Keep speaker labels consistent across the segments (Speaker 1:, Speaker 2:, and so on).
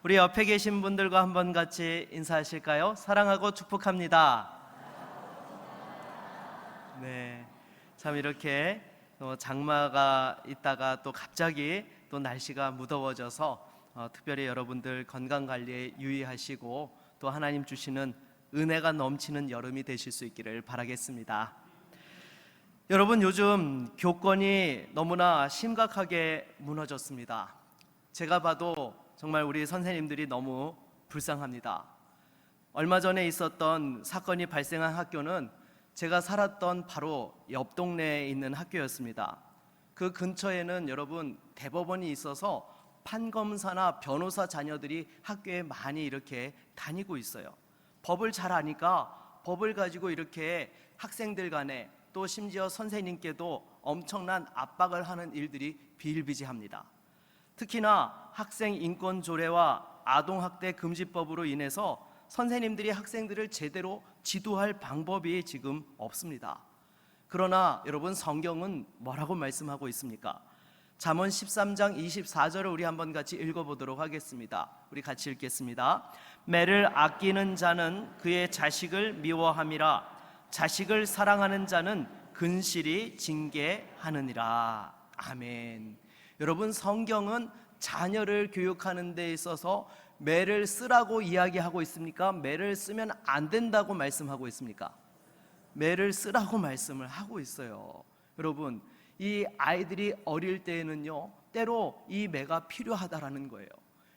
Speaker 1: 우리 옆에 계신 분들과 한번 같이 인사하실까요? 사랑하고 축복합니다. 네, 참 이렇게 장마가 있다가 또 갑자기 또 날씨가 무더워져서 특별히 여러분들 건강 관리에 유의하시고 또 하나님 주시는 은혜가 넘치는 여름이 되실 수 있기를 바라겠습니다. 여러분, 요즘 교권이 너무나 심각하게 무너졌습니다. 제가 봐도 정말 우리 선생님들이 너무 불쌍합니다. 얼마 전에 있었던 사건이 발생한 학교는 제가 살았던 바로 옆 동네에 있는 학교였습니다. 그 근처에는 여러분 대법원이 있어서 판검사나 변호사 자녀들이 학교에 많이 이렇게 다니고 있어요. 법을 잘 아니까 법을 가지고 이렇게 학생들 간에 또 심지어 선생님께도 엄청난 압박을 하는 일들이 비일비재합니다. 특히나 학생 인권 조례와 아동학대 금지법으로 인해서 선생님들이 학생들을 제대로 지도할 방법이 지금 없습니다. 그러나 여러분, 성경은 뭐라고 말씀하고 있습니까? 잠언 13장 24절을 우리 한번 같이 읽어보도록 하겠습니다. 우리 같이 읽겠습니다. 매를 아끼는 자는 그의 자식을 미워함이라 자식을 사랑하는 자는 근실이 징계하느니라. 아멘. 여러분, 성경은 자녀를 교육하는 데 있어서 매를 쓰라고 이야기하고 있습니까? 매를 쓰면 안 된다고 말씀하고 있습니까? 매를 쓰라고 말씀을 하고 있어요. 여러분, 이 아이들이 어릴 때에는요, 때로 이 매가 필요하다라는 거예요.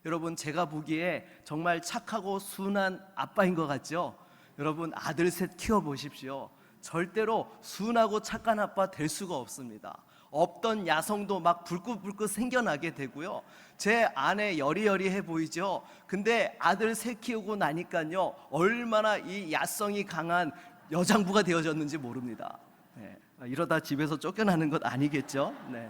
Speaker 1: 여러분, 제가 보기에 정말 착하고 순한 아빠인 것 같죠? 여러분, 아들 셋 키워보십시오. 절대로 순하고 착한 아빠 될 수가 없습니다. 없던 야성도 막 불긋불긋 생겨나게 되고요. 제 아내 여리여리해 보이죠? 근데 아들 셋 키우고 나니까요, 얼마나 이 야성이 강한 여장부가 되어졌는지 모릅니다. 네. 이러다 집에서 쫓겨나는 것 아니겠죠? 네.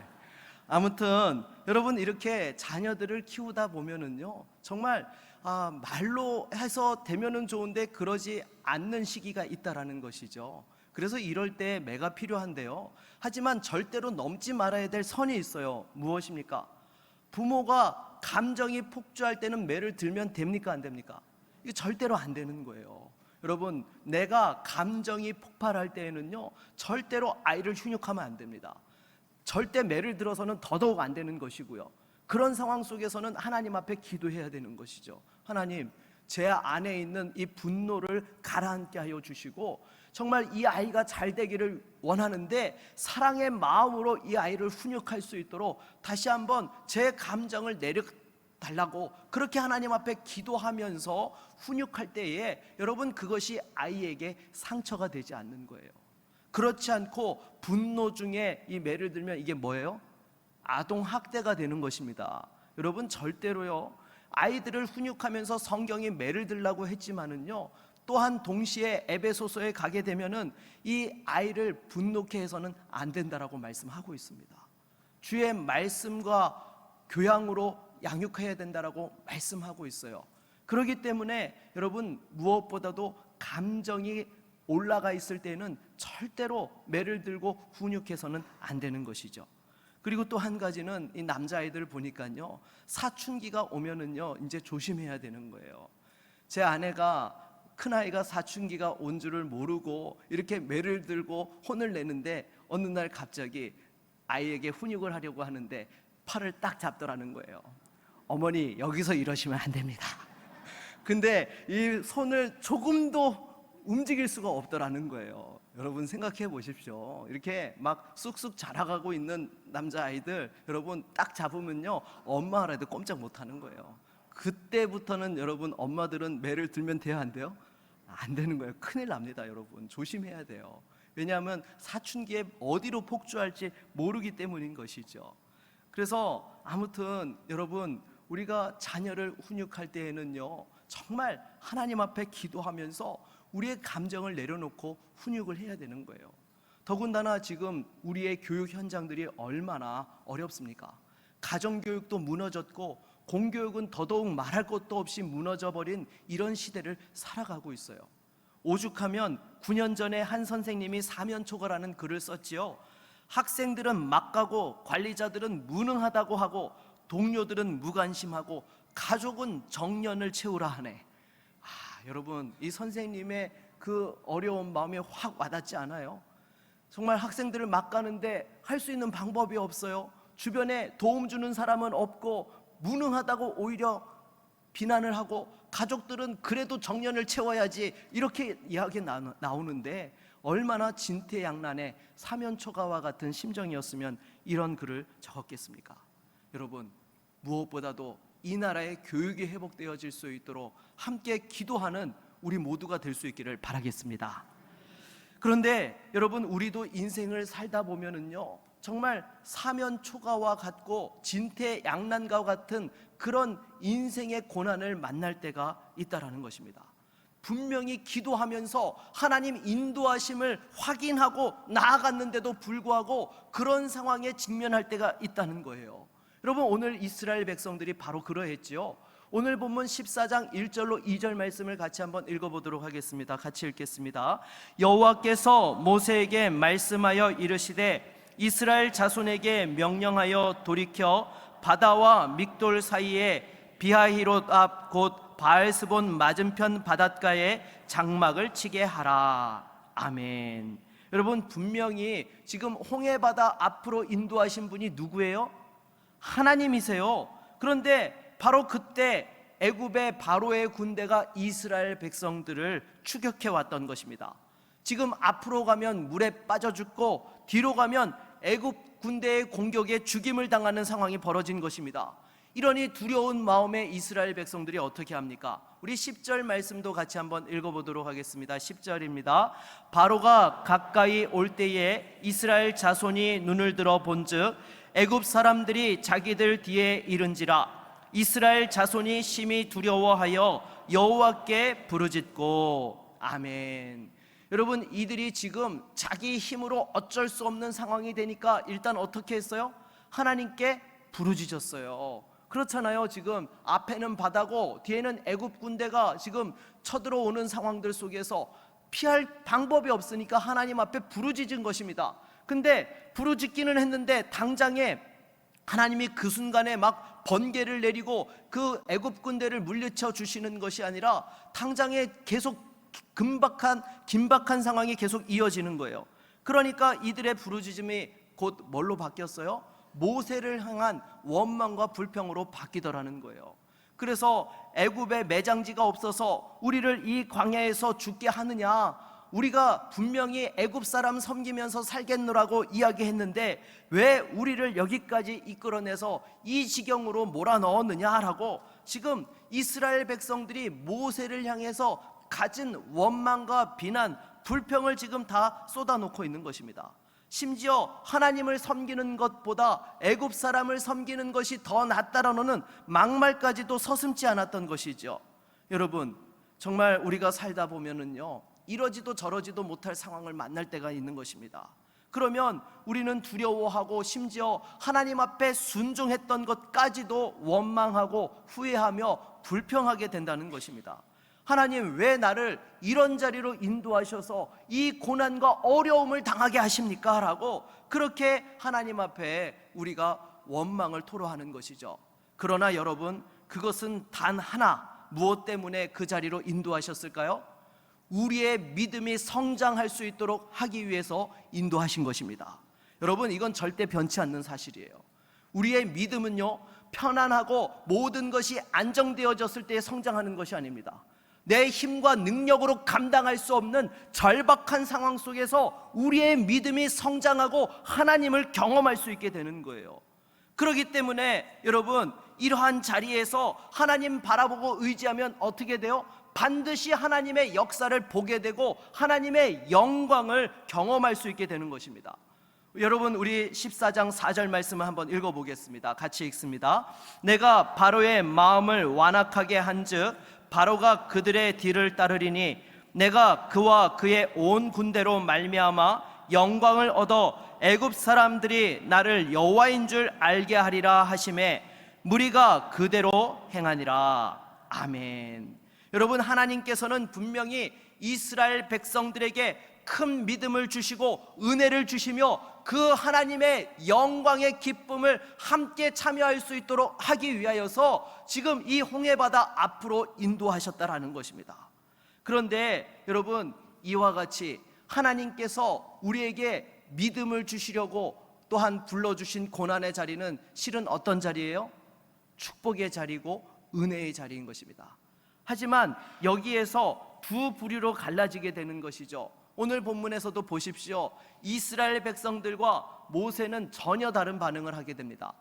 Speaker 1: 아무튼 여러분, 이렇게 자녀들을 키우다 보면은요, 정말 말로 해서 되면은 좋은데 그러지 않는 시기가 있다라는 것이죠. 그래서 이럴 때 매가 필요한데요, 하지만 절대로 넘지 말아야 될 선이 있어요. 무엇입니까? 부모가 감정이 폭주할 때는 매를 들면 됩니까, 안 됩니까? 이거 절대로 안 되는 거예요. 여러분, 내가 감정이 폭발할 때에는요, 절대로 아이를 훈육하면 안 됩니다. 절대 매를 들어서는 더더욱 안 되는 것이고요. 그런 상황 속에서는 하나님 앞에 기도해야 되는 것이죠. 하나님, 제 안에 있는 이 분노를 가라앉게 하여 주시고, 정말 이 아이가 잘 되기를 원하는데 사랑의 마음으로 이 아이를 훈육할 수 있도록 다시 한번 제 감정을 내려달라고 그렇게 하나님 앞에 기도하면서 훈육할 때에 여러분, 그것이 아이에게 상처가 되지 않는 거예요. 그렇지 않고 분노 중에 이 매를 들면 이게 뭐예요? 아동학대가 되는 것입니다. 여러분, 절대로요, 아이들을 훈육하면서 성경이 매를 들라고 했지만은요, 또한 동시에 에베소서에 가게 되면은 이 아이를 분노케 해서는 안 된다라고 말씀하고 있습니다. 주의 말씀과 교양으로 양육해야 된다라고 말씀하고 있어요. 그렇기 때문에 여러분, 무엇보다도 감정이 올라가 있을 때는 절대로 매를 들고 훈육해서는 안 되는 것이죠. 그리고 또 한 가지는 이 남자아이들 보니까요, 사춘기가 오면은요, 이제 조심해야 되는 거예요. 제 아내가, 큰아이가 사춘기가 온 줄을 모르고 이렇게 매를 들고 혼을 내는데 어느 날 갑자기 아이에게 훈육을 하려고 하는데 팔을 딱 잡더라는 거예요. 어머니, 여기서 이러시면 안 됩니다. 근데 이 손을 조금도 움직일 수가 없더라는 거예요. 여러분, 생각해 보십시오. 이렇게 막 쑥쑥 자라가고 있는 남자아이들, 여러분 딱 잡으면요, 엄마라도 꼼짝 못하는 거예요. 그때부터는 여러분, 엄마들은 매를 들면 돼요, 안 돼요? 안 되는 거예요. 큰일 납니다. 여러분, 조심해야 돼요. 왜냐하면 사춘기에 어디로 폭주할지 모르기 때문인 것이죠. 그래서 아무튼 여러분, 우리가 자녀를 훈육할 때에는요, 정말 하나님 앞에 기도하면서 우리의 감정을 내려놓고 훈육을 해야 되는 거예요. 더군다나 지금 우리의 교육 현장들이 얼마나 어렵습니까? 가정교육도 무너졌고 공교육은 더더욱 말할 것도 없이 무너져버린 이런 시대를 살아가고 있어요. 오죽하면 9년 전에 한 선생님이 사면초가라는 글을 썼지요. 학생들은 막 가고 관리자들은 무능하다고 하고 동료들은 무관심하고 가족은 정년을 채우라 하네. 여러분, 이 선생님의 그 어려운 마음이 확 와닿지 않아요? 정말 학생들을 막 가는데 할 수 있는 방법이 없어요. 주변에 도움 주는 사람은 없고 무능하다고 오히려 비난을 하고, 가족들은 그래도 정년을 채워야지 이렇게 이야기 나오는데 얼마나 진퇴양난의 사면초가와 같은 심정이었으면 이런 글을 적었겠습니까? 여러분, 무엇보다도 이 나라의 교육이 회복되어질 수 있도록 함께 기도하는 우리 모두가 될 수 있기를 바라겠습니다. 그런데 여러분, 우리도 인생을 살다 보면은요, 정말 사면초가와 같고 진퇴양난과 같은 그런 인생의 고난을 만날 때가 있다라는 것입니다. 분명히 기도하면서 하나님 인도하심을 확인하고 나아갔는데도 불구하고 그런 상황에 직면할 때가 있다는 거예요. 여러분, 오늘 이스라엘 백성들이 바로 그러했지요. 오늘 본문 14장 1절로 2절 말씀을 같이 한번 읽어보도록 하겠습니다. 같이 읽겠습니다. 여호와께서 모세에게 말씀하여 이르시되 이스라엘 자손에게 명령하여 돌이켜 바다와 믹돌 사이에 비하히롯 앞 곧 바알스본 맞은편 바닷가에 장막을 치게 하라. 아멘. 여러분, 분명히 지금 홍해바다 앞으로 인도하신 분이 누구예요? 하나님이세요. 그런데 바로 그때 애굽의 바로의 군대가 이스라엘 백성들을 추격해 왔던 것입니다. 지금 앞으로 가면 물에 빠져 죽고 뒤로 가면 애굽 군대의 공격에 죽임을 당하는 상황이 벌어진 것입니다. 이러니 두려운 마음에 이스라엘 백성들이 어떻게 합니까? 우리 10절 말씀도 같이 한번 읽어보도록 하겠습니다. 10절입니다. 바로가 가까이 올 때에 이스라엘 자손이 눈을 들어 본즉 애굽 사람들이 자기들 뒤에 이른지라. 이스라엘 자손이 심히 두려워하여 여호와께 부르짖고. 아멘. 여러분, 이들이 지금 자기 힘으로 어쩔 수 없는 상황이 되니까 일단 어떻게 했어요? 하나님께 부르짖었어요. 그렇잖아요. 지금 앞에는 바다고 뒤에는 애굽 군대가 지금 쳐들어오는 상황들 속에서 피할 방법이 없으니까 하나님 앞에 부르짖은 것입니다. 근데 부르짖기는 했는데 당장에 하나님이 그 순간에 막 번개를 내리고 그 애굽 군대를 물리쳐 주시는 것이 아니라 당장에 계속 긴박한 상황이 계속 이어지는 거예요. 그러니까 이들의 부르짖음이 곧 뭘로 바뀌었어요? 모세를 향한 원망과 불평으로 바뀌더라는 거예요. 그래서 애굽에 매장지가 없어서 우리를 이 광야에서 죽게 하느냐, 우리가 분명히 애굽 사람 섬기면서 살겠노라고 이야기했는데 왜 우리를 여기까지 이끌어내서 이 지경으로 몰아넣었느냐라고 지금 이스라엘 백성들이 모세를 향해서 가진 원망과 비난, 불평을 지금 다 쏟아놓고 있는 것입니다. 심지어 하나님을 섬기는 것보다 애굽 사람을 섬기는 것이 더 낫다라는 막말까지도 서슴지 않았던 것이죠. 여러분, 정말 우리가 살다 보면은요, 이러지도 저러지도 못할 상황을 만날 때가 있는 것입니다. 그러면 우리는 두려워하고 심지어 하나님 앞에 순종했던 것까지도 원망하고 후회하며 불평하게 된다는 것입니다. 하나님, 왜 나를 이런 자리로 인도하셔서 이 고난과 어려움을 당하게 하십니까? 라고 그렇게 하나님 앞에 우리가 원망을 토로하는 것이죠. 그러나 여러분, 그것은 단 하나, 무엇 때문에 그 자리로 인도하셨을까요? 우리의 믿음이 성장할 수 있도록 하기 위해서 인도하신 것입니다. 여러분, 이건 절대 변치 않는 사실이에요. 우리의 믿음은요, 편안하고 모든 것이 안정되어졌을 때 성장하는 것이 아닙니다. 내 힘과 능력으로 감당할 수 없는 절박한 상황 속에서 우리의 믿음이 성장하고 하나님을 경험할 수 있게 되는 거예요. 그렇기 때문에 여러분, 이러한 자리에서 하나님 바라보고 의지하면 어떻게 돼요? 반드시 하나님의 역사를 보게 되고 하나님의 영광을 경험할 수 있게 되는 것입니다. 여러분, 우리 14장 4절 말씀을 한번 읽어보겠습니다. 같이 읽습니다. 내가 바로의 마음을 완악하게 한즉 바로가 그들의 뒤를 따르리니 내가 그와 그의 온 군대로 말미암아 영광을 얻어 애굽 사람들이 나를 여호와인 줄 알게 하리라 하시매 무리가 그대로 행하니라. 아멘. 여러분, 하나님께서는 분명히 이스라엘 백성들에게 큰 믿음을 주시고 은혜를 주시며 그 하나님의 영광의 기쁨을 함께 참여할 수 있도록 하기 위하여서 지금 이 홍해바다 앞으로 인도하셨다라는 것입니다. 그런데 여러분, 이와 같이 하나님께서 우리에게 믿음을 주시려고 또한 불러주신 고난의 자리는 실은 어떤 자리예요? 축복의 자리고 은혜의 자리인 것입니다. 하지만 여기에서 두 부류로 갈라지게 되는 것이죠. 오늘 본문에서도 보십시오. 이스라엘 백성들과 모세는 전혀 다른 반응을 하게 됩니다.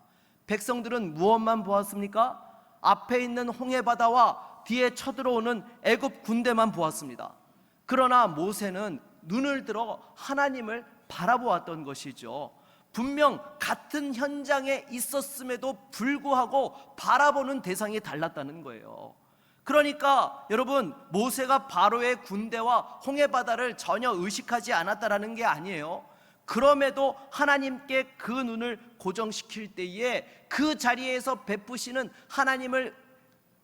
Speaker 1: 백성들은 무엇만 보았습니까? 앞에 있는 홍해바다와 뒤에 쳐들어오는 애굽 군대만 보았습니다. 그러나 모세는 눈을 들어 하나님을 바라보았던 것이죠. 분명 같은 현장에 있었음에도 불구하고 바라보는 대상이 달랐다는 거예요. 그러니까 여러분, 모세가 바로의 군대와 홍해바다를 전혀 의식하지 않았다라는 게 아니에요. 그럼에도 하나님께 그 눈을 고정시킬 때에 그 자리에서 베푸시는 하나님을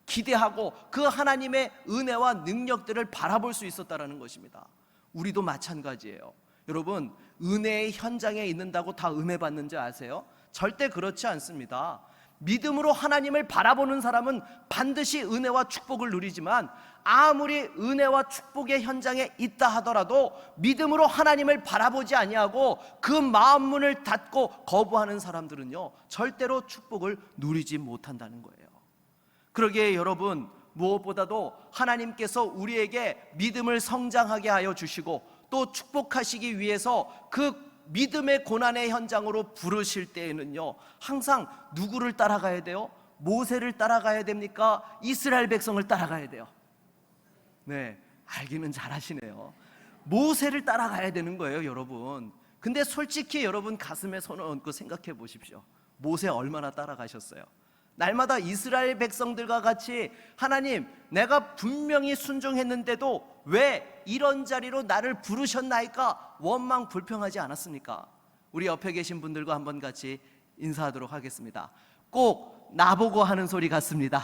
Speaker 1: 기대하고 그 하나님의 은혜와 능력들을 바라볼 수 있었다라는 것입니다. 우리도 마찬가지예요. 여러분, 은혜의 현장에 있는다고 다 은혜 받는지 아세요? 절대 그렇지 않습니다. 믿음으로 하나님을 바라보는 사람은 반드시 은혜와 축복을 누리지만 아무리 은혜와 축복의 현장에 있다 하더라도 믿음으로 하나님을 바라보지 아니하고 그 마음 문을 닫고 거부하는 사람들은요, 절대로 축복을 누리지 못한다는 거예요. 그러기에 여러분, 무엇보다도 하나님께서 우리에게 믿음을 성장하게 하여 주시고 또 축복하시기 위해서 그 믿음의 고난의 현장으로 부르실 때에는요, 항상 누구를 따라가야 돼요? 모세를 따라가야 됩니까? 이스라엘 백성을 따라가야 돼요? 네, 알기는 잘하시네요. 모세를 따라가야 되는 거예요, 여러분. 근데 솔직히 여러분 가슴에 손을 얹고 생각해 보십시오. 모세 얼마나 따라가셨어요? 날마다 이스라엘 백성들과 같이 하나님, 내가 분명히 순종했는데도 왜 이런 자리로 나를 부르셨나이까 원망 불평하지 않았습니까? 우리 옆에 계신 분들과 한번 같이 인사하도록 하겠습니다. 꼭 나보고 하는 소리 같습니다.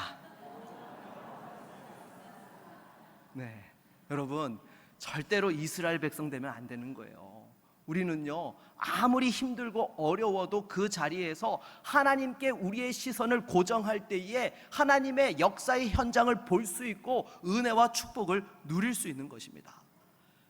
Speaker 1: 네, 여러분, 절대로 이스라엘 백성 되면 안 되는 거예요. 우리는요, 아무리 힘들고 어려워도 그 자리에서 하나님께 우리의 시선을 고정할 때에 하나님의 역사의 현장을 볼 수 있고 은혜와 축복을 누릴 수 있는 것입니다.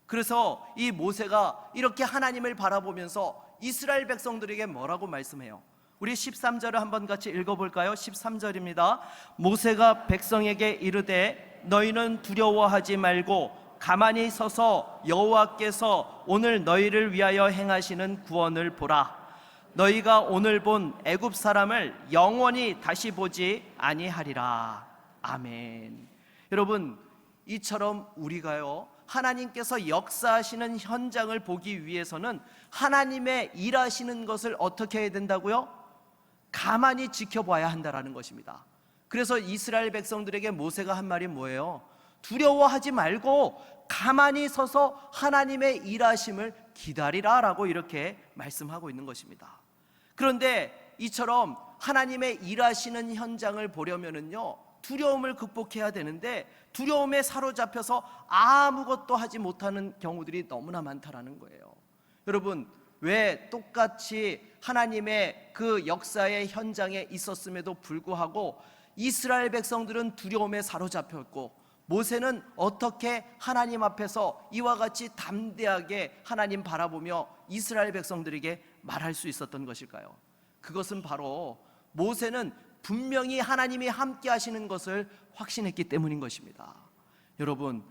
Speaker 1: 그래서 이 모세가 이렇게 하나님을 바라보면서 이스라엘 백성들에게 뭐라고 말씀해요? 우리 13절을 한번 같이 읽어볼까요? 13절입니다. 모세가 백성에게 이르되 너희는 두려워하지 말고 가만히 서서 여호와께서 오늘 너희를 위하여 행하시는 구원을 보라. 너희가 오늘 본 애굽 사람을 영원히 다시 보지 아니하리라. 아멘. 여러분, 이처럼 우리가요, 하나님께서 역사하시는 현장을 보기 위해서는 하나님의 일하시는 것을 어떻게 해야 된다고요? 가만히 지켜봐야 한다라는 것입니다. 그래서 이스라엘 백성들에게 모세가 한 말이 뭐예요? 두려워하지 말고 가만히 서서 하나님의 일하심을 기다리라 라고 이렇게 말씀하고 있는 것입니다. 그런데 이처럼 하나님의 일하시는 현장을 보려면은요, 두려움을 극복해야 되는데 두려움에 사로잡혀서 아무것도 하지 못하는 경우들이 너무나 많다라는 거예요. 여러분, 왜 똑같이 하나님의 그 역사의 현장에 있었음에도 불구하고 이스라엘 백성들은 두려움에 사로잡혔고 모세는 어떻게 하나님 앞에서 이와 같이 담대하게 하나님 바라보며 이스라엘 백성들에게 말할 수 있었던 것일까요? 그것은 바로 모세는 분명히 하나님이 함께 하시는 것을 확신했기 때문인 것입니다. 여러분,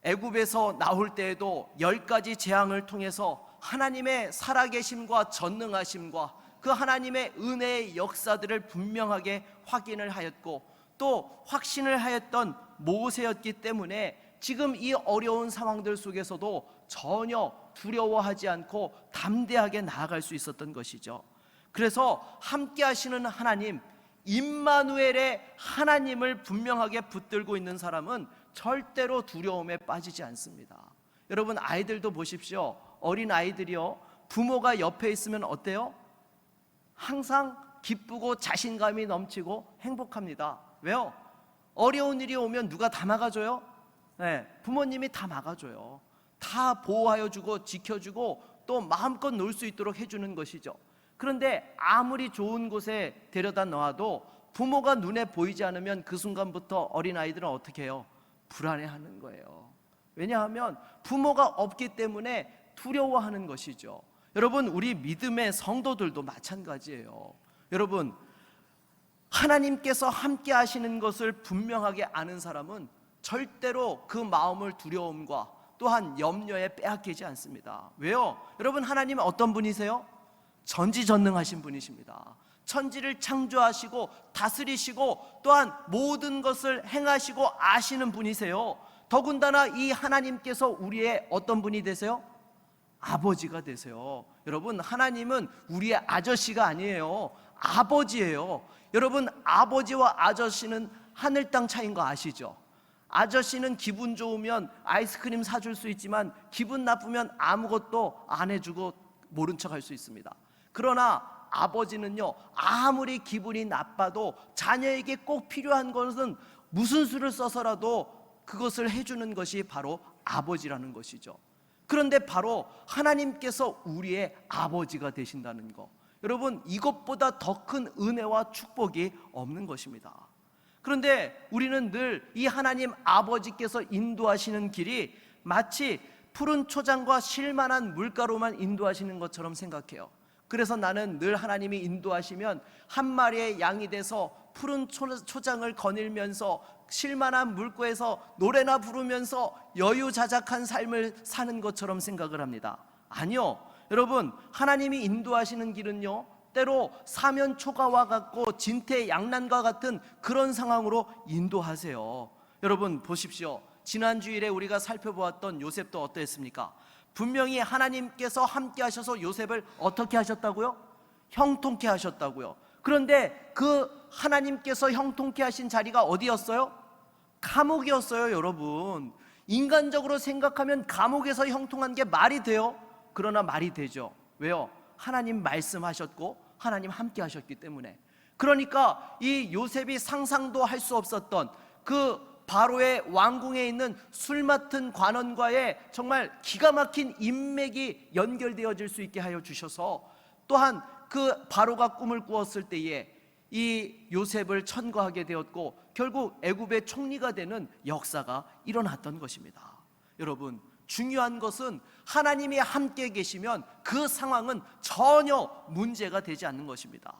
Speaker 1: 애굽에서 나올 때에도 10가지 재앙을 통해서 하나님의 살아계심과 전능하심과 그 하나님의 은혜의 역사들을 분명하게 확인을 하였고 또 확신을 하였던 모세였기 때문에 지금 이 어려운 상황들 속에서도 전혀 두려워하지 않고 담대하게 나아갈 수 있었던 것이죠. 그래서 함께 하시는 하나님, 임마누엘의 하나님을 분명하게 붙들고 있는 사람은 절대로 두려움에 빠지지 않습니다. 여러분, 아이들도 보십시오. 어린 아이들이요, 부모가 옆에 있으면 어때요? 항상 기쁘고 자신감이 넘치고 행복합니다. 왜요? 어려운 일이 오면 누가 다 막아줘요? 네, 부모님이 다 막아줘요. 다 보호하여 주고 지켜주고 또 마음껏 놀 수 있도록 해주는 것이죠. 그런데 아무리 좋은 곳에 데려다 놓아도 부모가 눈에 보이지 않으면 그 순간부터 어린아이들은 어떻게 해요? 불안해하는 거예요. 왜냐하면 부모가 없기 때문에 두려워하는 것이죠. 여러분, 우리 믿음의 성도들도 마찬가지예요. 여러분, 하나님께서 함께 하시는 것을 분명하게 아는 사람은 절대로 그 마음을 두려움과 또한 염려에 빼앗기지 않습니다. 왜요? 여러분, 하나님은 어떤 분이세요? 전지전능하신 분이십니다. 천지를 창조하시고 다스리시고 또한 모든 것을 행하시고 아시는 분이세요. 더군다나 이 하나님께서 우리의 어떤 분이 되세요? 아버지가 되세요. 여러분, 하나님은 우리의 아저씨가 아니에요. 아버지예요. 여러분, 아버지와 아저씨는 하늘 땅 차이인 거 아시죠? 아저씨는 기분 좋으면 아이스크림 사줄 수 있지만 기분 나쁘면 아무것도 안 해주고 모른 척 할 수 있습니다. 그러나 아버지는요, 아무리 기분이 나빠도 자녀에게 꼭 필요한 것은 무슨 수를 써서라도 그것을 해주는 것이 바로 아버지라는 것이죠. 그런데 바로 하나님께서 우리의 아버지가 되신다는 것, 여러분, 이것보다 더 큰 은혜와 축복이 없는 것입니다. 그런데 우리는 늘 이 하나님 아버지께서 인도하시는 길이 마치 푸른 초장과 실만한 물가로만 인도하시는 것처럼 생각해요. 그래서 나는 늘 하나님이 인도하시면 한 마리의 양이 돼서 푸른 초장을 거닐면서 실만한 물가에서 노래나 부르면서 여유자작한 삶을 사는 것처럼 생각을 합니다. 아니요, 여러분, 하나님이 인도하시는 길은요, 때로 사면초가와 같고 진퇴양난과 같은 그런 상황으로 인도하세요. 여러분 보십시오. 지난 주일에 우리가 살펴보았던 요셉도 어떠했습니까? 분명히 하나님께서 함께 하셔서 요셉을 어떻게 하셨다고요? 형통케 하셨다고요. 그런데 그 하나님께서 형통케 하신 자리가 어디였어요? 감옥이었어요. 여러분, 인간적으로 생각하면 감옥에서 형통한 게 말이 돼요? 그러나 말이 되죠. 왜요? 하나님 말씀하셨고 하나님 함께 하셨기 때문에. 그러니까 이 요셉이 상상도 할 수 없었던 그 바로의 왕궁에 있는 술 맡은 관원과의 정말 기가 막힌 인맥이 연결되어질 수 있게 하여 주셔서, 또한 그 바로가 꿈을 꾸었을 때에 이 요셉을 천거하게 되었고 결국 애굽의 총리가 되는 역사가 일어났던 것입니다. 여러분, 중요한 것은 하나님이 함께 계시면 그 상황은 전혀 문제가 되지 않는 것입니다.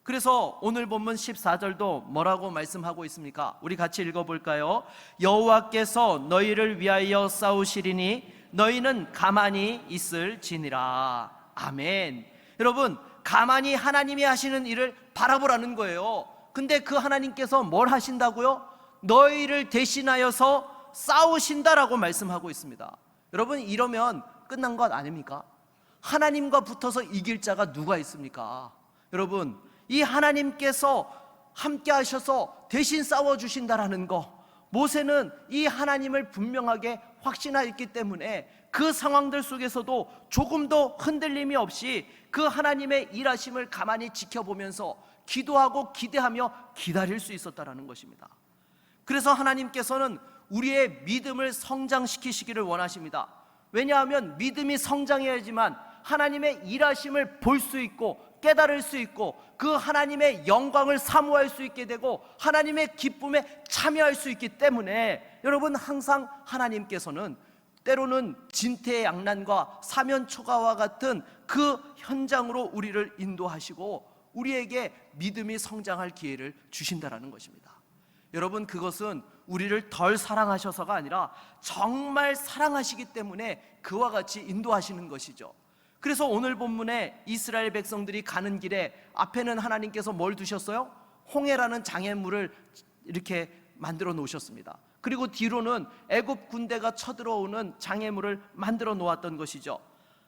Speaker 1: 그래서 오늘 본문 14절도 뭐라고 말씀하고 있습니까? 우리 같이 읽어볼까요? 여호와께서 너희를 위하여 싸우시리니 너희는 가만히 있을지니라. 아멘. 여러분, 가만히 하나님이 하시는 일을 바라보라는 거예요. 근데 그 하나님께서 뭘 하신다고요? 너희를 대신하여서 싸우신다라고 말씀하고 있습니다. 여러분, 이러면 끝난 것 아닙니까? 하나님과 붙어서 이길 자가 누가 있습니까? 여러분, 이 하나님께서 함께 하셔서 대신 싸워주신다라는 거, 모세는 이 하나님을 분명하게 확신하였기 때문에 그 상황들 속에서도 조금도 흔들림이 없이 그 하나님의 일하심을 가만히 지켜보면서 기도하고 기대하며 기다릴 수 있었다라는 것입니다. 그래서 하나님께서는 우리의 믿음을 성장시키시기를 원하십니다. 왜냐하면 믿음이 성장해야지만 하나님의 일하심을 볼 수 있고 깨달을 수 있고 그 하나님의 영광을 사모할 수 있게 되고 하나님의 기쁨에 참여할 수 있기 때문에, 여러분, 항상 하나님께서는 때로는 진퇴양난과 사면초가와 같은 그 현장으로 우리를 인도하시고 우리에게 믿음이 성장할 기회를 주신다라는 것입니다. 여러분, 그것은 우리를 덜 사랑하셔서가 아니라 정말 사랑하시기 때문에 그와 같이 인도하시는 것이죠. 그래서 오늘 본문에 이스라엘 백성들이 가는 길에 앞에는 하나님께서 뭘 두셨어요? 홍해라는 장애물을 이렇게 만들어 놓으셨습니다. 그리고 뒤로는 애굽 군대가 쳐들어오는 장애물을 만들어 놓았던 것이죠.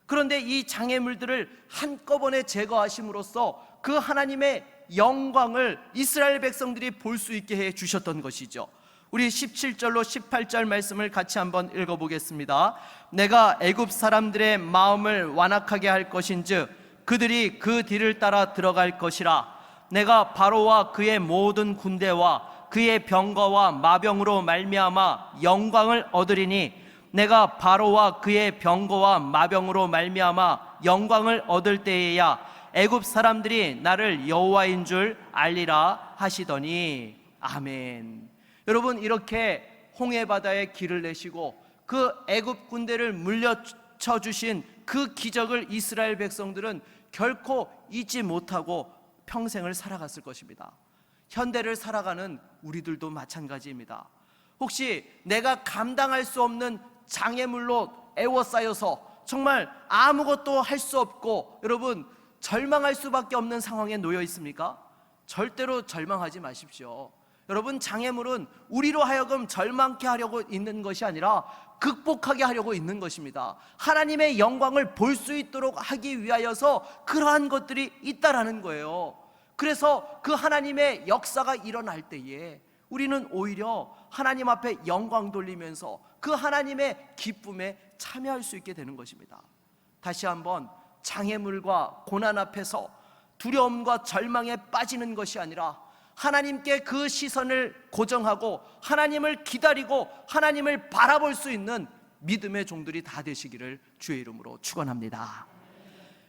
Speaker 1: 그런데 이 장애물들을 한꺼번에 제거하심으로써 그 하나님의 영광을 이스라엘 백성들이 볼 수 있게 해 주셨던 것이죠. 우리 17절로 18절 말씀을 같이 한번 읽어보겠습니다. 내가 애굽 사람들의 마음을 완악하게 할 것인즉 그들이 그 뒤를 따라 들어갈 것이라. 내가 바로와 그의 모든 군대와 그의 병거와 마병으로 말미암아 영광을 얻으리니 내가 바로와 그의 병거와 마병으로 말미암아 영광을 얻을 때에야 애굽 사람들이 나를 여호와인 줄 알리라 하시더니. 아멘. 여러분, 이렇게 홍해 바다에 길을 내시고 그 애굽 군대를 물려쳐 주신 그 기적을 이스라엘 백성들은 결코 잊지 못하고 평생을 살아갔을 것입니다. 현대를 살아가는 우리들도 마찬가지입니다. 혹시 내가 감당할 수 없는 장애물로 애워싸여서 정말 아무것도 할 수 없고 여러분 절망할 수밖에 없는 상황에 놓여 있습니까? 절대로 절망하지 마십시오. 여러분, 장애물은 우리로 하여금 절망케 하려고 있는 것이 아니라 극복하게 하려고 있는 것입니다. 하나님의 영광을 볼 수 있도록 하기 위하여서 그러한 것들이 있다라는 거예요. 그래서 그 하나님의 역사가 일어날 때에 우리는 오히려 하나님 앞에 영광 돌리면서 그 하나님의 기쁨에 참여할 수 있게 되는 것입니다. 다시 한번, 장애물과 고난 앞에서 두려움과 절망에 빠지는 것이 아니라 하나님께 그 시선을 고정하고 하나님을 기다리고 하나님을 바라볼 수 있는 믿음의 종들이 다 되시기를 주의 이름으로 축원합니다.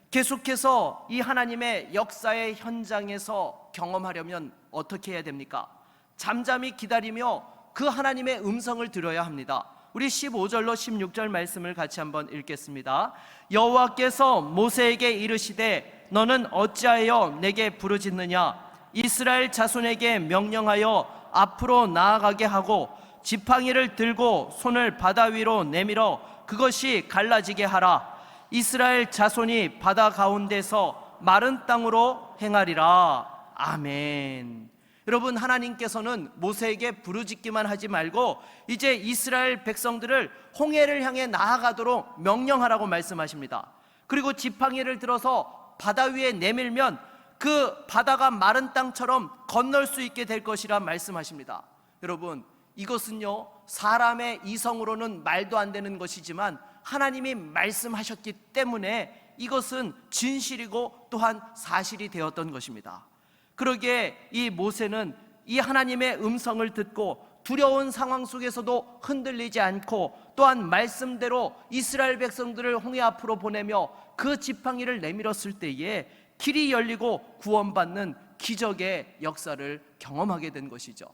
Speaker 1: 계속해서 이 하나님의 역사의 현장에서 경험하려면 어떻게 해야 됩니까? 잠잠히 기다리며 그 하나님의 음성을 들어야 합니다. 우리 15절로 16절 말씀을 같이 한번 읽겠습니다. 여호와께서 모세에게 이르시되 너는 어찌하여 내게 부르짖느냐? 이스라엘 자손에게 명령하여 앞으로 나아가게 하고 지팡이를 들고 손을 바다 위로 내밀어 그것이 갈라지게 하라. 이스라엘 자손이 바다 가운데서 마른 땅으로 행하리라. 아멘. 여러분, 하나님께서는 모세에게 부르짖기만 하지 말고 이제 이스라엘 백성들을 홍해를 향해 나아가도록 명령하라고 말씀하십니다. 그리고 지팡이를 들어서 바다 위에 내밀면 그 바다가 마른 땅처럼 건널 수 있게 될 것이라 말씀하십니다. 여러분, 이것은요 사람의 이성으로는 말도 안 되는 것이지만 하나님이 말씀하셨기 때문에 이것은 진실이고 또한 사실이 되었던 것입니다. 그러기에 이 모세는 이 하나님의 음성을 듣고 두려운 상황 속에서도 흔들리지 않고 또한 말씀대로 이스라엘 백성들을 홍해 앞으로 보내며 그 지팡이를 내밀었을 때에 길이 열리고 구원받는 기적의 역사를 경험하게 된 것이죠.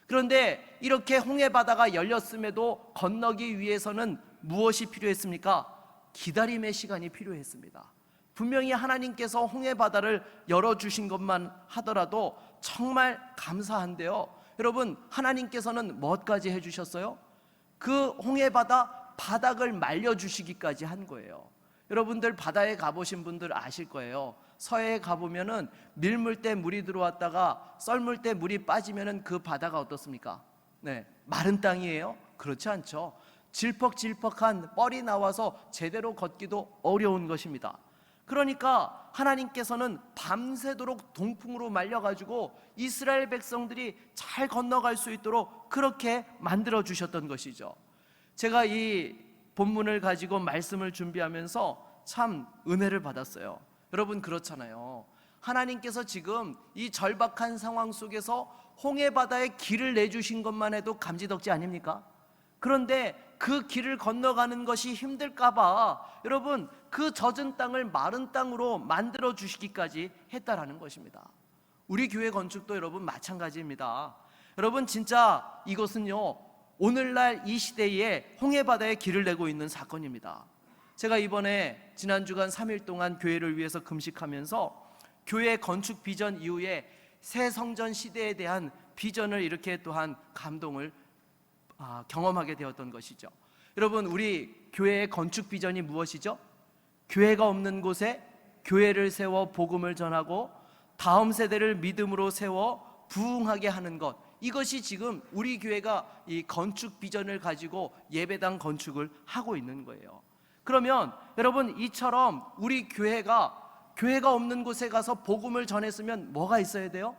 Speaker 1: 그런데 이렇게 홍해 바다가 열렸음에도 건너기 위해서는 무엇이 필요했습니까? 기다림의 시간이 필요했습니다. 분명히 하나님께서 홍해 바다를 열어주신 것만 하더라도 정말 감사한데요, 여러분, 하나님께서는 뭐까지 해주셨어요? 그 홍해 바다 바닥을 말려주시기까지 한 거예요. 여러분들 바다에 가보신 분들 아실 거예요. 서해에 가보면은 밀물 때 물이 들어왔다가 썰물 때 물이 빠지면은 그 바다가 어떻습니까? 네, 마른 땅이에요? 그렇지 않죠. 질퍽질퍽한 뻘이 나와서 제대로 걷기도 어려운 것입니다. 그러니까 하나님께서는 밤새도록 동풍으로 말려가지고 이스라엘 백성들이 잘 건너갈 수 있도록 그렇게 만들어 주셨던 것이죠. 제가 이 본문을 가지고 말씀을 준비하면서 참 은혜를 받았어요. 여러분, 그렇잖아요. 하나님께서 지금 이 절박한 상황 속에서 홍해 바다에 길을 내주신 것만 해도 감지덕지 아닙니까? 그런데 그 길을 건너가는 것이 힘들까봐 여러분 그 젖은 땅을 마른 땅으로 만들어 주시기까지 했다라는 것입니다. 우리 교회 건축도 여러분 마찬가지입니다. 여러분, 진짜 이것은요 오늘날 이 시대에 홍해 바다에 길을 내고 있는 사건입니다. 제가 이번에 지난주간 3일 동안 교회를 위해서 금식하면서 교회 건축 비전 이후에 새 성전 시대에 대한 비전을 이렇게 또한 감동을 경험하게 되었던 것이죠. 여러분, 우리 교회의 건축 비전이 무엇이죠? 교회가 없는 곳에 교회를 세워 복음을 전하고 다음 세대를 믿음으로 세워 부흥하게 하는 것, 이것이 지금 우리 교회가 이 건축 비전을 가지고 예배당 건축을 하고 있는 거예요. 그러면 여러분, 이처럼 우리 교회가 없는 곳에 가서 복음을 전했으면 뭐가 있어야 돼요?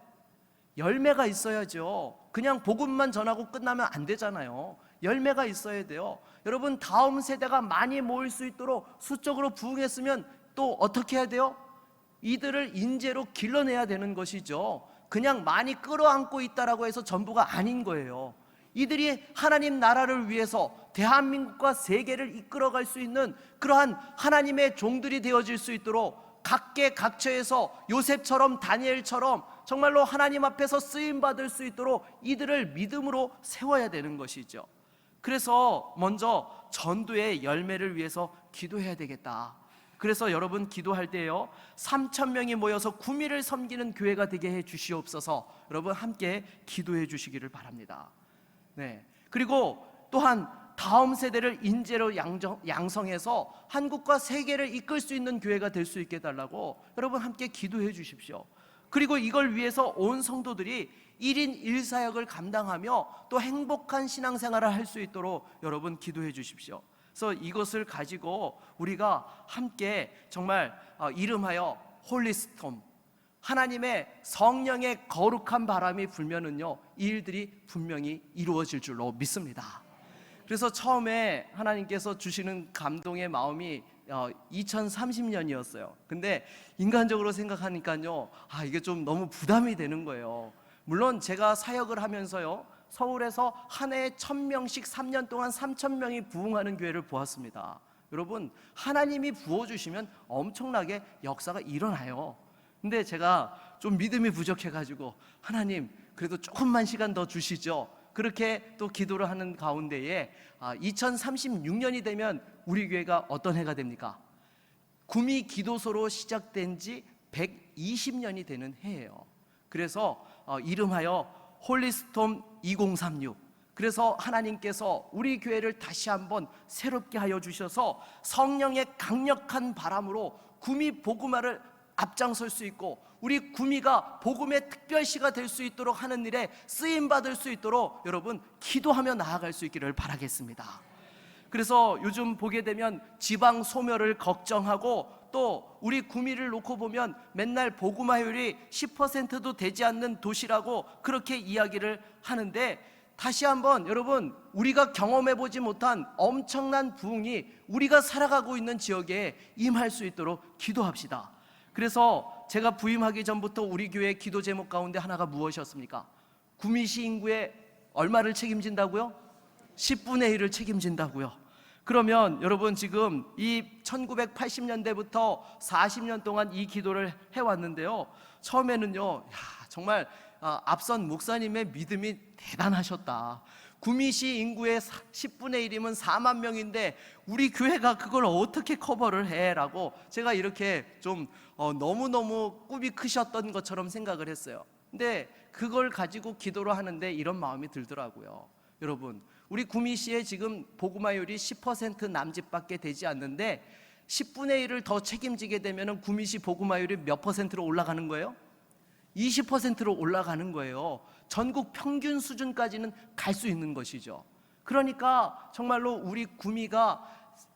Speaker 1: 열매가 있어야죠. 그냥 복음만 전하고 끝나면 안 되잖아요. 열매가 있어야 돼요. 여러분, 다음 세대가 많이 모일 수 있도록 수적으로 부흥했으면 또 어떻게 해야 돼요? 이들을 인재로 길러내야 되는 것이죠. 그냥 많이 끌어안고 있다라고 해서 전부가 아닌 거예요. 이들이 하나님 나라를 위해서 대한민국과 세계를 이끌어갈 수 있는 그러한 하나님의 종들이 되어질 수 있도록 각계각처에서 요셉처럼 다니엘처럼 정말로 하나님 앞에서 쓰임받을 수 있도록 이들을 믿음으로 세워야 되는 것이죠. 그래서 먼저 전도의 열매를 위해서 기도해야 되겠다. 그래서 여러분 기도할 때요 3,000명이 모여서 구미를 섬기는 교회가 되게 해 주시옵소서. 여러분 함께 기도해 주시기를 바랍니다. 네. 그리고 또한 다음 세대를 인재로 양성해서 한국과 세계를 이끌 수 있는 교회가 될 수 있게 해달라고 여러분 함께 기도해 주십시오. 그리고 이걸 위해서 온 성도들이 1인 1사역을 감당하며 또 행복한 신앙생활을 할 수 있도록 여러분 기도해 주십시오. 그래서 이것을 가지고 우리가 함께 정말 이름하여 홀리스톰, 하나님의 성령의 거룩한 바람이 불면은요 이 일들이 분명히 이루어질 줄로 믿습니다. 그래서 처음에 하나님께서 주시는 감동의 마음이 2030년이었어요. 근데 인간적으로 생각하니까요 이게 좀 너무 부담이 되는 거예요. 물론 제가 사역을 하면서요 서울에서 한 해에 1,000명씩 3년 동안 3,000명이 부흥하는 교회를 보았습니다. 여러분 하나님이 부어주시면 엄청나게 역사가 일어나요. 근데 제가 좀 믿음이 부족해가지고 하나님 그래도 조금만 시간 더 주시죠. 그렇게 또 기도를 하는 가운데에 2036년이 되면 우리 교회가 어떤 해가 됩니까? 구미 기도소로 시작된 지 120년이 되는 해예요. 그래서 이름하여 홀리스톰 2036. 그래서 하나님께서 우리 교회를 다시 한번 새롭게 하여 주셔서 성령의 강력한 바람으로 구미 복음화를 앞장설 수 있고 우리 구미가 복음의 특별시가 될 수 있도록 하는 일에 쓰임받을 수 있도록 여러분 기도하며 나아갈 수 있기를 바라겠습니다. 그래서 요즘 보게 되면 지방 소멸을 걱정하고 또 우리 구미를 놓고 보면 맨날 복음화율이 10%도 되지 않는 도시라고 그렇게 이야기를 하는데 다시 한번 여러분 우리가 경험해보지 못한 엄청난 부흥이 우리가 살아가고 있는 지역에 임할 수 있도록 기도합시다. 그래서 제가 부임하기 전부터 우리 교회 기도 제목 가운데 하나가 무엇이었습니까? 구미시 인구의 얼마를 책임진다고요? 10분의 1을 책임진다고요. 그러면 여러분 지금 이 1980년대부터 40년 동안 이 기도를 해왔는데요 처음에는요 정말 앞선 목사님의 믿음이 대단하셨다. 구미시 인구의 10분의 1이면 4만 명인데 우리 교회가 그걸 어떻게 커버를 해? 라고 제가 이렇게 좀 너무너무 꿈이 크셨던 것처럼 생각을 했어요. 근데 그걸 가지고 기도를 하는데 이런 마음이 들더라고요. 여러분 우리 구미시에 지금 복음화율이 10% 남짓밖에 되지 않는데 10분의 1을 더 책임지게 되면 구미시 복음화율이 몇 퍼센트로 올라가는 거예요? 20%로 올라가는 거예요. 전국 평균 수준까지는 갈 수 있는 것이죠. 그러니까 정말로 우리 구미가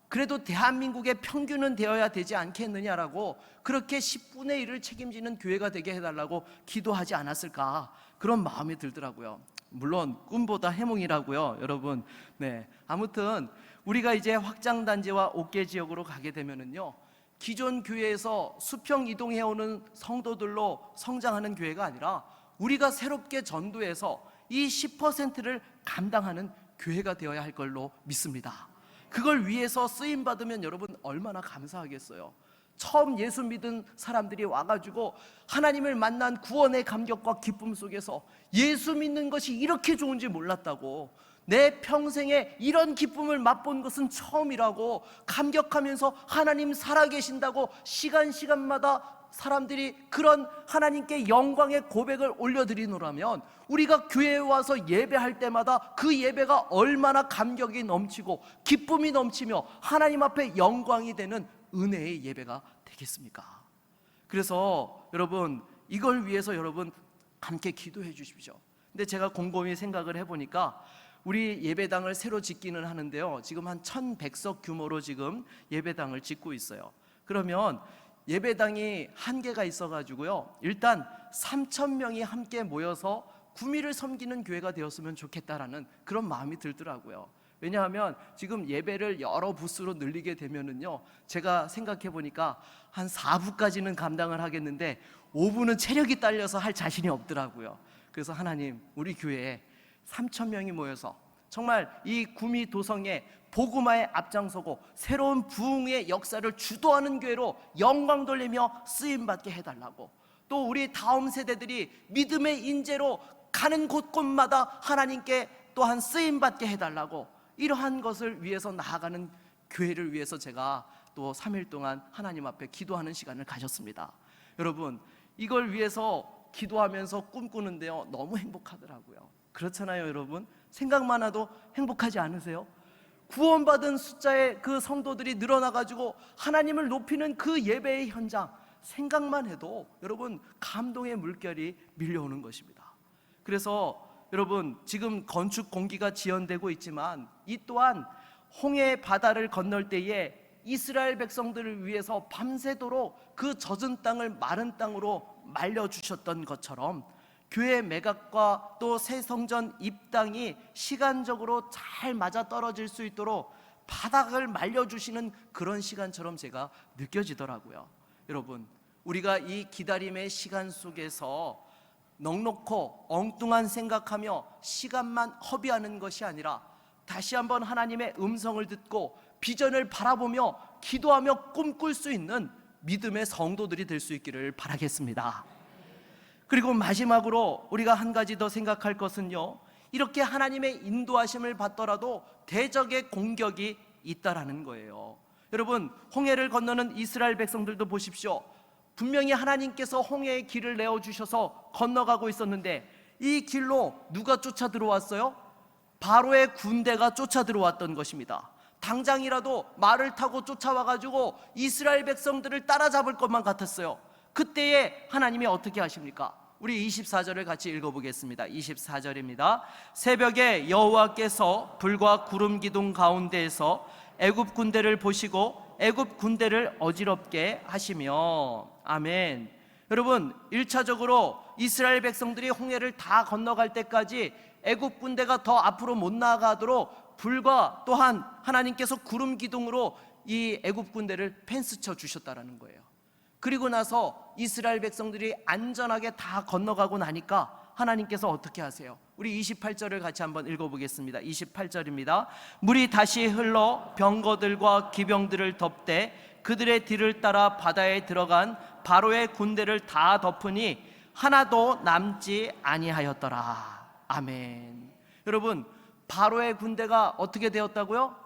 Speaker 1: 그래도 대한민국의 평균은 되어야 되지 않겠느냐라고 그렇게 10분의 1을 책임지는 교회가 되게 해달라고 기도하지 않았을까 그런 마음이 들더라고요. 물론 꿈보다 해몽이라고요 여러분. 네, 아무튼 우리가 이제 확장단지와 옥계 지역으로 가게 되면은요 기존 교회에서 수평 이동해오는 성도들로 성장하는 교회가 아니라 우리가 새롭게 전도해서 이 10%를 감당하는 교회가 되어야 할 걸로 믿습니다. 그걸 위해서 쓰임받으면 여러분 얼마나 감사하겠어요. 처음 예수 믿은 사람들이 와가지고 하나님을 만난 구원의 감격과 기쁨 속에서 예수 믿는 것이 이렇게 좋은지 몰랐다고, 내 평생에 이런 기쁨을 맛본 것은 처음이라고 감격하면서 하나님 살아계신다고 시간마다 사람들이 그런 하나님께 영광의 고백을 올려드리노라면 우리가 교회에 와서 예배할 때마다 그 예배가 얼마나 감격이 넘치고 기쁨이 넘치며 하나님 앞에 영광이 되는 은혜의 예배가 되겠습니까? 그래서 여러분 이걸 위해서 여러분 함께 기도해 주십시오. 근데 제가 곰곰이 생각을 해보니까 우리 예배당을 새로 짓기는 하는데요 지금 한 1,100석 규모로 지금 예배당을 짓고 있어요. 그러면 예배당이 한계가 있어가지고요 일단 3,000명이 함께 모여서 구미를 섬기는 교회가 되었으면 좋겠다라는 그런 마음이 들더라고요. 왜냐하면 지금 예배를 여러 부스로 늘리게 되면은요 제가 생각해 보니까 한 4부까지는 감당을 하겠는데 5부는 체력이 딸려서 할 자신이 없더라고요. 그래서 하나님 우리 교회에 3천 명이 모여서 정말 이 구미 도성에 복음화에 앞장서고 새로운 부흥의 역사를 주도하는 교회로 영광 돌리며 쓰임받게 해달라고, 또 우리 다음 세대들이 믿음의 인재로 가는 곳곳마다 하나님께 또한 쓰임받게 해달라고, 이러한 것을 위해서 나아가는 교회를 위해서 제가 또 3일 동안 하나님 앞에 기도하는 시간을 가졌습니다. 여러분, 이걸 위해서 기도하면서 꿈꾸는데요, 너무 행복하더라고요. 그렇잖아요 여러분? 생각만 해도 행복하지 않으세요? 구원받은 숫자의 그 성도들이 늘어나가지고 하나님을 높이는 그 예배의 현장, 생각만 해도 여러분 감동의 물결이 밀려오는 것입니다. 그래서 여러분, 지금 건축 공기가 지연되고 있지만 이 또한 홍해 바다를 건널 때에 이스라엘 백성들을 위해서 밤새도록 그 젖은 땅을 마른 땅으로 말려주셨던 것처럼 교회 매각과 또 새 성전 입당이 시간적으로 잘 맞아 떨어질 수 있도록 바닥을 말려주시는 그런 시간처럼 제가 느껴지더라고요. 여러분, 우리가 이 기다림의 시간 속에서 넉넉고 엉뚱한 생각하며 시간만 허비하는 것이 아니라 다시 한번 하나님의 음성을 듣고 비전을 바라보며 기도하며 꿈꿀 수 있는 믿음의 성도들이 될 수 있기를 바라겠습니다. 그리고 마지막으로 우리가 한 가지 더 생각할 것은요, 이렇게 하나님의 인도하심을 받더라도 대적의 공격이 있다라는 거예요. 여러분, 홍해를 건너는 이스라엘 백성들도 보십시오. 분명히 하나님께서 홍해의 길을 내어주셔서 건너가고 있었는데 이 길로 누가 쫓아 들어왔어요? 바로의 군대가 쫓아 들어왔던 것입니다. 당장이라도 말을 타고 쫓아와가지고 이스라엘 백성들을 따라잡을 것만 같았어요. 그때에 하나님이 어떻게 하십니까? 우리 24절을 같이 읽어보겠습니다. 24절입니다. 새벽에 여호와께서 불과 구름 기둥 가운데에서 애굽 군대를 보시고 애굽 군대를 어지럽게 하시며. 아멘. 여러분, 1차적으로 이스라엘 백성들이 홍해를 다 건너갈 때까지 애굽 군대가 더 앞으로 못 나가도록 불과 또한 하나님께서 구름 기둥으로 이 애굽 군대를 펜스 쳐 주셨다라는 거예요. 그리고 나서 이스라엘 백성들이 안전하게 다 건너가고 나니까 하나님께서 어떻게 하세요? 우리 28절을 같이 한번 읽어보겠습니다. 28절입니다. 물이 다시 흘러 병거들과 기병들을 덮되 그들의 뒤를 따라 바다에 들어간 바로의 군대를 다 덮으니 하나도 남지 아니하였더라. 아멘. 여러분, 바로의 군대가 어떻게 되었다고요?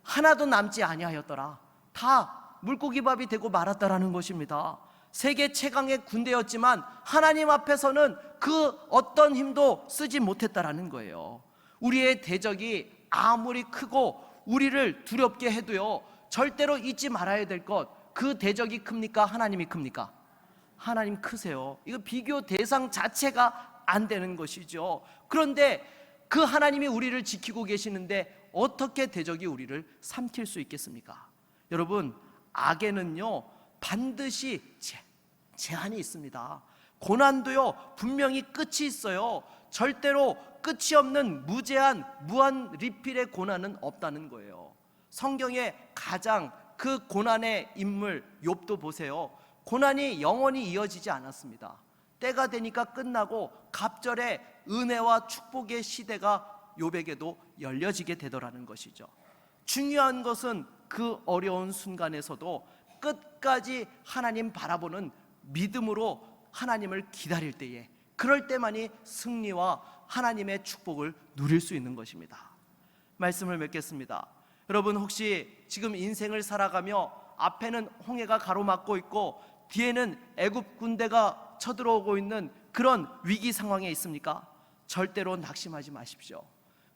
Speaker 1: 하나도 남지 아니하였더라. 다 물고기밥이 되고 말았다라는 것입니다. 세계 최강의 군대였지만 하나님 앞에서는 그 어떤 힘도 쓰지 못했다라는 거예요. 우리의 대적이 아무리 크고 우리를 두렵게 해도요, 절대로 잊지 말아야 될 것, 그 대적이 큽니까? 하나님이 큽니까? 하나님 크세요. 이거 비교 대상 자체가 안 되는 것이죠. 그런데 그 하나님이 우리를 지키고 계시는데 어떻게 대적이 우리를 삼킬 수 있겠습니까? 여러분, 악에는요 반드시 제한이 있습니다. 고난도요 분명히 끝이 있어요. 절대로 끝이 없는 무제한 무한 리필의 고난은 없다는 거예요. 성경에 가장 그 고난의 인물 욥도 보세요. 고난이 영원히 이어지지 않았습니다. 때가 되니까 끝나고 갑절에 은혜와 축복의 시대가 욥에게도 열려지게 되더라는 것이죠. 중요한 것은 그 어려운 순간에서도 끝까지 하나님 바라보는 믿음으로 하나님을 기다릴 때에, 그럴 때만이 승리와 하나님의 축복을 누릴 수 있는 것입니다. 말씀을 맺겠습니다. 여러분, 혹시 지금 인생을 살아가며 앞에는 홍해가 가로막고 있고 뒤에는 애굽 군대가 쳐들어오고 있는 그런 위기 상황에 있습니까? 절대로 낙심하지 마십시오.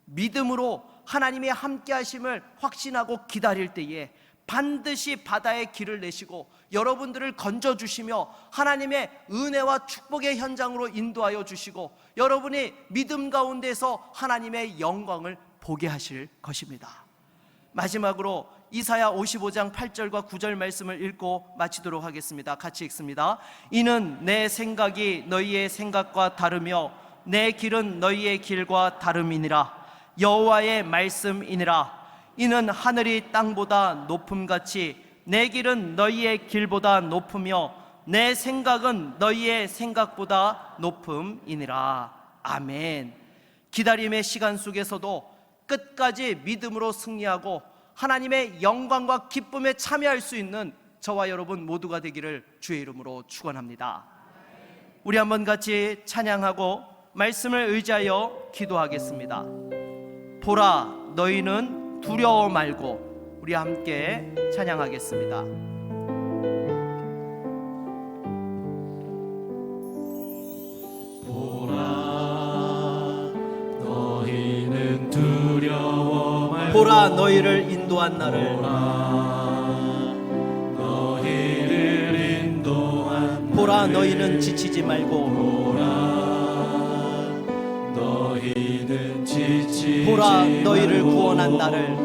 Speaker 1: 믿음으로 하나님의 함께 하심을 확신하고 기다릴 때에 반드시 바다의 길을 내시고 여러분들을 건져주시며 하나님의 은혜와 축복의 현장으로 인도하여 주시고 여러분이 믿음 가운데서 하나님의 영광을 보게 하실 것입니다. 마지막으로 이사야 55장 8절과 9절 말씀을 읽고 마치도록 하겠습니다. 같이 읽습니다. 이는 내 생각이 너희의 생각과 다르며 내 길은 너희의 길과 다름이니라. 여호와의 말씀이니라. 이는 하늘이 땅보다 높음같이 내 길은 너희의 길보다 높으며 내 생각은 너희의 생각보다 높음이니라. 아멘. 기다림의 시간 속에서도 끝까지 믿음으로 승리하고 하나님의 영광과 기쁨에 참여할 수 있는 저와 여러분 모두가 되기를 주의 이름으로 축원합니다. 우리 한번 같이 찬양하고 말씀을 의지하여 기도하겠습니다. 보라, 너희는 두려워 말고. 우리 함께 찬양하겠습니다. 보라, 너희를 인도한 나를. 보라, 너희는 지치지 말고. 보라, 너희를 구원한 나를.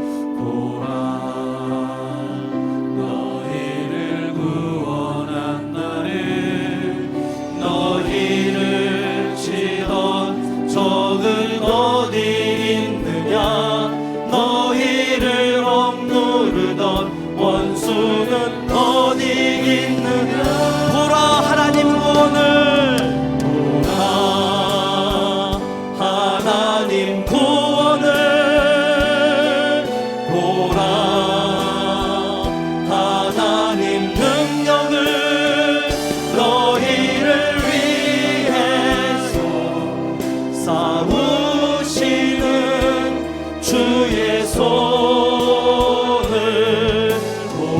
Speaker 1: 너희를 치던 적은 어디 있느냐? 너희를 억누르던 원수는 어디 있느냐? 보라, 하나님 구원을. 보라, 하나님 구원을. 보라, 하나님 능력을. 너희를 위해서 싸우시는 주의 손을.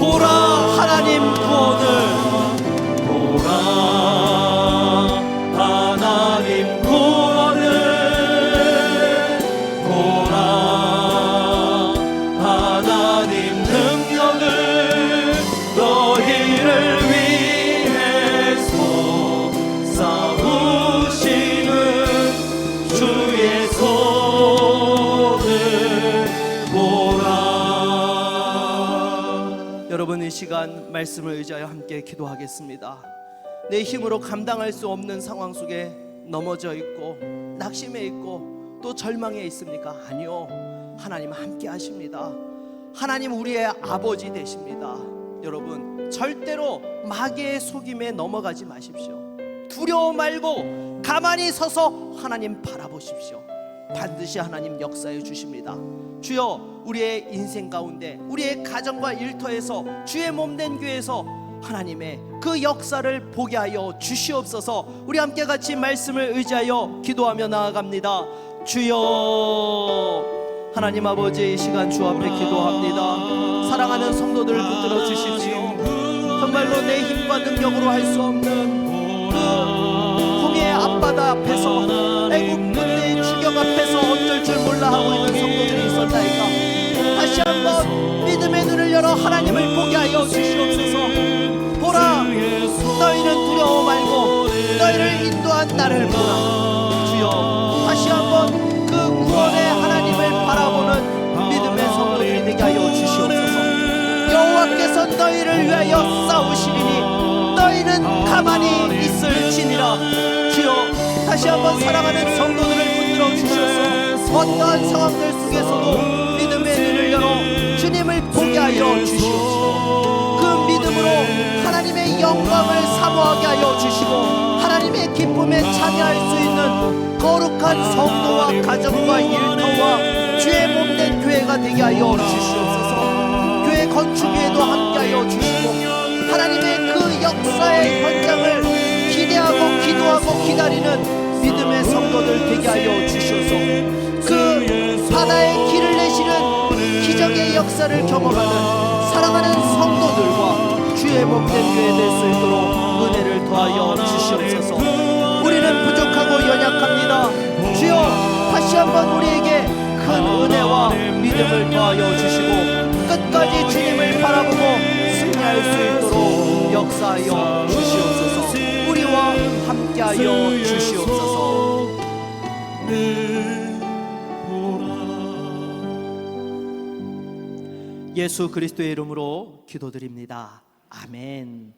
Speaker 1: 보라, 하나님 구원을. 보라, 하나님 구원을. 보라, 하나님 능력을. 너희를 위해서 싸우시는 주의 손을 보라. 여러분, 이 시간 말씀을 의지하여 함께 기도하겠습니다. 내 힘으로 감당할 수 없는 상황 속에 넘어져 있고 낙심해 있고 또 절망해 있습니까? 아니요, 하나님 함께 하십니다. 하나님 우리의 아버지 되십니다. 여러분, 절대로 마귀의 속임에 넘어가지 마십시오. 두려워 말고 가만히 서서 하나님 바라보십시오. 반드시 하나님 역사해 주십니다. 주여, 우리의 인생 가운데, 우리의 가정과 일터에서, 주의 몸된 교회에서 하나님의 그 역사를 보게 하여 주시옵소서. 우리 함께 같이 말씀을 의지하여 기도하며 나아갑니다. 주여, 하나님 아버지, 이 시간 주 앞에 기도합니다. 사랑하는 성도들 붙들어 주십시오. 정말로 내 힘과 능력으로 할 수 없는 그 홍해의 앞바다 앞에서, 애국 군대의 추격 앞에서 어쩔 줄 몰라 하고 있는 성도들이 있었나이까? 다시 한번 믿음의 눈을 열어 하나님을 보게 하여 주시옵소서. 보라, 너희는 두려워 말고 너희를 인도한 나를 보라. 주여, 다시 한번 그 구원의 하나님을 바라보는 믿음의 성도들이 되게 하여 주시옵소서. 여호와께서 너희를 위하여 싸우시리니 너희는 가만히 있을지니라. 주여, 다시 한번 사랑하는 성도들을 붙들어 주셔서 어떠한 상황들 속에서도 믿음의 눈을 열어 주님을 보게 하여 주시옵시고, 그 믿음으로 하나님의 영광을 사모하게 하여 주시고 하나님의 기쁨에 참여할 수 있는 거룩한 성도와 가정과 일터와 주의 몸된 교회가 되게 하여 주시옵소서. 교회 건축 위에도 함께 하여 주시고 하나님의 그 역사의 현장을 기대하고 기도하고 기다리는 믿음의 성도들 되게 하여 주셔서 그 바다에 길을 내시는 기적의 역사를 경험하는 사랑하는 성도들과 주의 몸된 교회 될 수 있도록 은혜를 더하여 주시옵소서. 우리는 부족하고 연약합니다. 주여, 다시 한번 우리에게 큰 은혜와 믿음을 더하여 주시고 끝까지 주님을 바라보고 승리할 수 있도록 역사하여 주시옵소서. 우리와 함께하여 주시옵소서. 예수 그리스도의 이름으로 기도드립니다. 아멘.